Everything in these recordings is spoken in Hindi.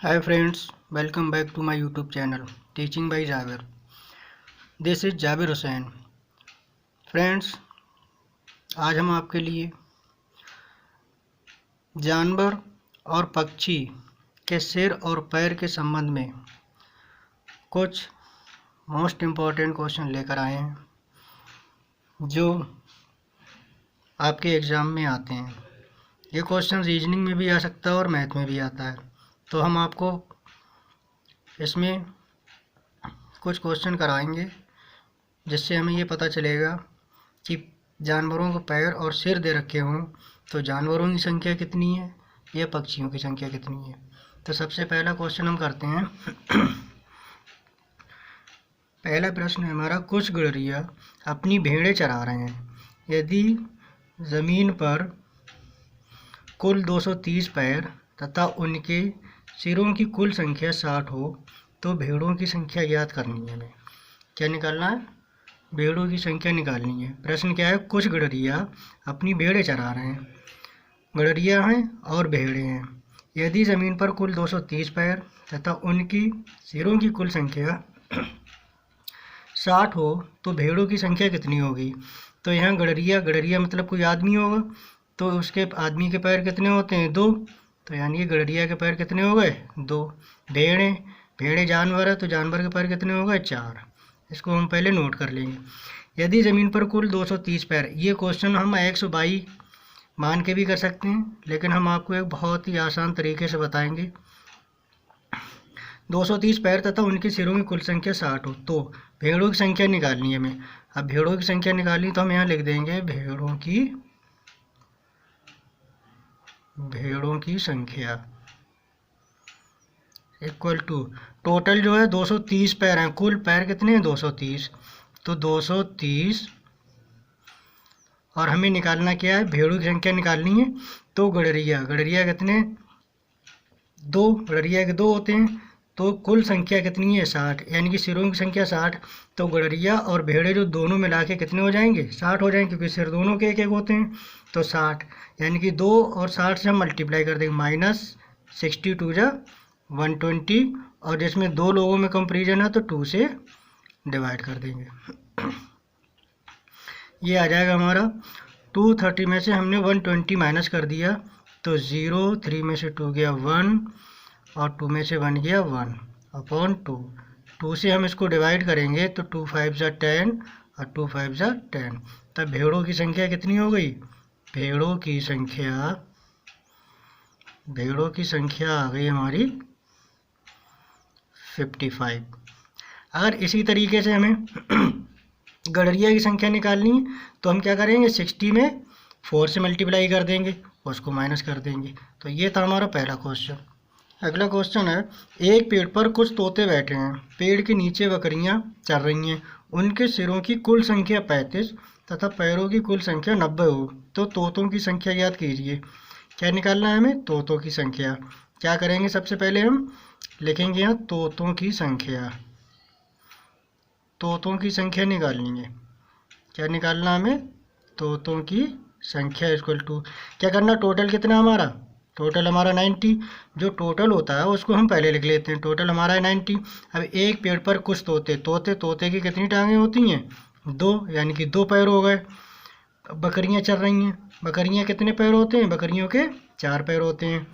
Hi friends, welcome back to my YouTube channel Teaching by Jaber. This is Jaber Hussain. Friends, आज हम आपके लिए जानवर और पक्षी के सिर और पैर के संबंध में कुछ मोस्ट इम्पॉर्टेंट क्वेश्चन लेकर आए हैं जो आपके एग्ज़ाम में आते हैं। ये क्वेश्चन रीजनिंग में भी आ सकता है और मैथ में भी आता है। तो हम आपको इसमें कुछ क्वेश्चन कराएंगे जिससे हमें ये पता चलेगा कि जानवरों को पैर और सिर दे रखे हों तो जानवरों की संख्या कितनी है या पक्षियों की संख्या कितनी है। तो सबसे पहला क्वेश्चन हम करते हैं। पहला प्रश्न है हमारा, कुछ गड़ेरिया अपनी भेड़ें चरा रहे हैं। यदि ज़मीन पर कुल 230 पैर तथा उनके सिरों की कुल संख्या 60 हो तो भेड़ों की संख्या ज्ञात करनी है। हमें क्या निकालना है? भेड़ों की संख्या निकालनी है। प्रश्न क्या है? कुछ गड़ेरिया अपनी भेड़ें चरा रहे हैं। गड़ेरिया हैं और भेड़ें हैं। यदि ज़मीन पर कुल 230 पैर तथा उनकी सिरों की कुल संख्या 60 हो तो भेड़ों की संख्या कितनी होगी? तो यहाँ गड़ेरिया मतलब कोई आदमी होगा, तो उसके आदमी के पैर कितने होते हैं? 2। तो यानी कि गड़ेरिया के पैर कितने हो गए? 2। भेड़ें जानवर है तो जानवर के पैर कितने हो गए? 4। इसको हम पहले नोट कर लेंगे। यदि ज़मीन पर कुल 230 पैर, ये क्वेश्चन हम 122 मान के भी कर सकते हैं, लेकिन हम आपको एक बहुत ही आसान तरीके से बताएंगे। 230 पैर तथा उनके सिरों की कुल संख्या 60 हो तो भेड़ों की संख्या निकालनी है हमें। अब भेड़ों की संख्या निकालनी तो हम यहाँ लिख देंगे भेड़ों की संख्या इक्वल टू टोटल जो है 230 पैर हैं। कुल पैर कितने हैं? 230। तो 230 और हमें निकालना क्या है? भेड़ों की संख्या निकालनी है। तो गड़ेरिया कितने? 2। गड़ेरिया के 2 होते हैं। तो कुल संख्या कितनी है? 60। यानी कि सिरों की संख्या 60। तो गड़ेरिया और भेड़े जो दोनों मिला के कितने हो जाएंगे? 60 हो जाएंगे, क्योंकि सिर दोनों के एक होते हैं। तो 60 यानी कि 2 और 60 से हम मल्टीप्लाई कर देंगे। -62 जा 120, और जिसमें 2 लोगों में कंपेरिजन है तो 2 से डिवाइड कर देंगे। ये आ जाएगा हमारा 230 में से हमने 120 माइनस कर दिया तो 0, 3 में से 2 गया 1 और 2 में से 1 गया 1 अपॉन 2। 2 से हम इसको डिवाइड करेंगे तो 2 5 जा 10 और 2 5 जा 10। तब भेड़ों की संख्या कितनी हो गई? भेड़ों की संख्या आ गई हमारी 55। अगर इसी तरीके से हमें गड़ेरिया की संख्या निकालनी है तो हम क्या करेंगे? 60 में 4 से मल्टीप्लाई कर देंगे, उसको माइनस कर देंगे। तो ये था हमारा पहला क्वेश्चन। अगला क्वेश्चन है, एक पेड़ पर कुछ तोते बैठे हैं। पेड़ के नीचे बकरियां चर रही हैं। उनके सिरों की कुल संख्या 35 तथा पैरों की कुल संख्या 90 हो तो तोतों की संख्या ज्ञात कीजिए। क्या निकालना है हमें? तोतों की संख्या। क्या करेंगे? सबसे पहले हम लिखेंगे यहाँ तोतों की संख्या निकालनी है। क्या निकालना हमें? तोतों की संख्या इक्वल टू क्या करना? टोटल कितना हमारा? टोटल हमारा 90। जो टोटल होता है उसको हम पहले लिख लेते हैं। टोटल हमारा है 90। अब एक पेड़ पर कुछ तोते की कितनी टांगें होती हैं? 2, यानी कि 2 पैर हो गए। बकरियां चल रही हैं। बकरियां कितने पैर होते हैं? बकरियों के 4 पैर होते हैं।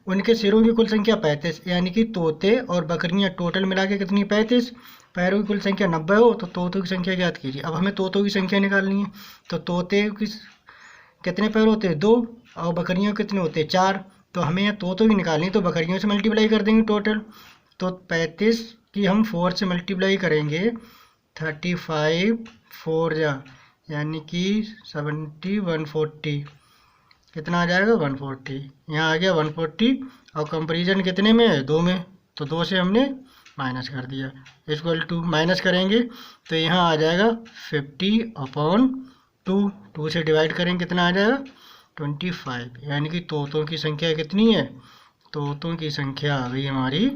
उनके सिरों की कुल संख्या 35, यानी कि तोते और बकरियां टोटल मिला के कितनी? 35। पैरों की कुल संख्या 90 हो तो तोतों की संख्या ज्ञात कीजिए। अब हमें तोतों की संख्या निकालनी है। तो तोते की कितने पैर होते हैं? 2, और बकरियों कितने होते हैं? 4। तो हमें यहाँ तोतों की निकालनी, तो बकरियों से मल्टीप्लाई कर देंगे टोटल। तो 35 की हम 4 से मल्टीप्लाई करेंगे, 35 4 जा यानी कि 70 140 कितना आ जाएगा? 140। यहाँ आ गया 140 और कंपेरिजन कितने में है? 2 में। तो 2 से हमने माइनस कर दिया इक्वल टू माइनस करेंगे तो यहाँ आ जाएगा 50/2। 2 से डिवाइड करेंगे कितना आ जाएगा? 25। यानी कि तोतों की संख्या कितनी है? तोतों की संख्या आ गई हमारी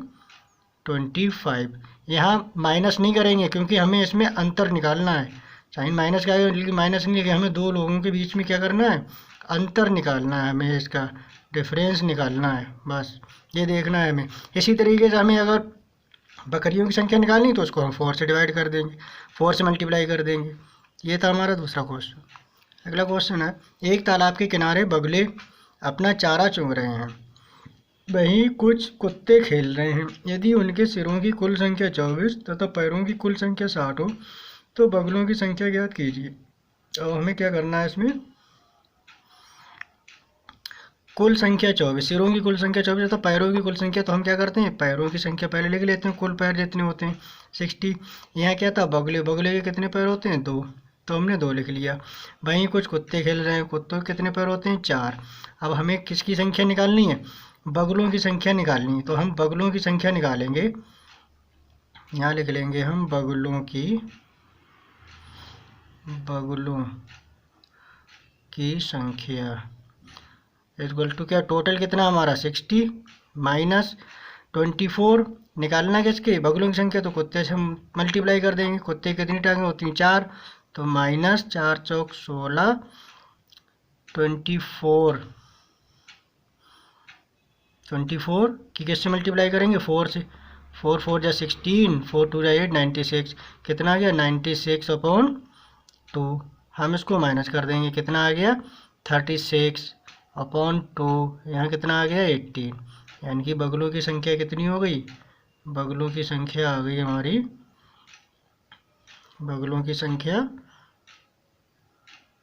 25। यहाँ माइनस नहीं करेंगे क्योंकि हमें इसमें अंतर निकालना है। साइन माइनस का है, लेकिन माइनस नहीं, लेकिन हमें 2 लोगों के बीच में क्या करना है? अंतर निकालना है हमें, इसका डिफरेंस निकालना है, बस ये देखना है हमें। इसी तरीके से हमें अगर बकरियों की संख्या निकालनी तो उसको हम 4 से डिवाइड कर देंगे, 4 से मल्टीप्लाई कर देंगे। ये था हमारा दूसरा क्वेश्चन। अगला क्वेश्चन है, एक तालाब के किनारे बगुले अपना चारा चुग रहे हैं, वहीं कुछ कुत्ते खेल रहे हैं। यदि उनके सिरों की कुल संख्या 24 तथा पैरों की कुल संख्या 60 हो तो बगुलों की संख्या ज्ञात कीजिए। अब हमें क्या करना है इसमें, कुल संख्या 24, सिरों की कुल संख्या 24 तो पैरों की कुल संख्या, तो हम क्या करते हैं पैरों की संख्या पहले लिख लेते हैं, कुल पैर जितने होते हैं 60। यहाँ क्या था, बगुले, बगुले के कितने पैर होते हैं 2, तो हमने 2 लिख लिया। वहीं कुछ कुत्ते खेल रहे हैं, कुत्तों के कितने पैर होते हैं 4। अब हमें किसकी संख्या निकालनी है, बगुलों की संख्या निकालनी है। तो हम बगुलों की संख्या निकालेंगे, यहाँ लिख लेंगे हम बगुलों की संख्या इक्वल टू क्या, टोटल कितना हमारा 60 माइनस 24 निकालना किसके, बगुलों की संख्या, तो कुत्ते से हम मल्टीप्लाई कर देंगे। कुत्ते कितनी टांगें होती हैं 4, तो माइनस 4 चौक 16, 24 की किससे मल्टीप्लाई करेंगे 4 से, 4 4 जा 16, 4 2 जा 8, 96 कितना आ गया 96/2। हम इसको माइनस कर देंगे, कितना आ गया 36/2। यहाँ कितना आ गया 18, यानी कि बगुलों की संख्या कितनी हो गई, बगुलों की संख्या आ गई हमारी, बगुलों की संख्या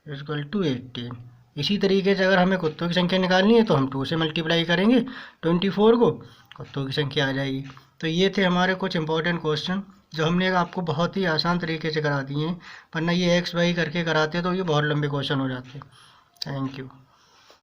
इक्वल टू 18। इसी तरीके से अगर हमें कुत्तों की संख्या निकालनी है तो हम 2 से मल्टीप्लाई करेंगे 24 को, कुत्तों की संख्या आ जाएगी। तो ये थे हमारे कुछ इंपॉर्टेंट क्वेश्चन जो हमने आपको बहुत ही आसान तरीके से करा दिए हैं, वरना ये एक्स वाई करके कराते तो ये बहुत लंबे क्वेश्चन हो जाते। Thank you.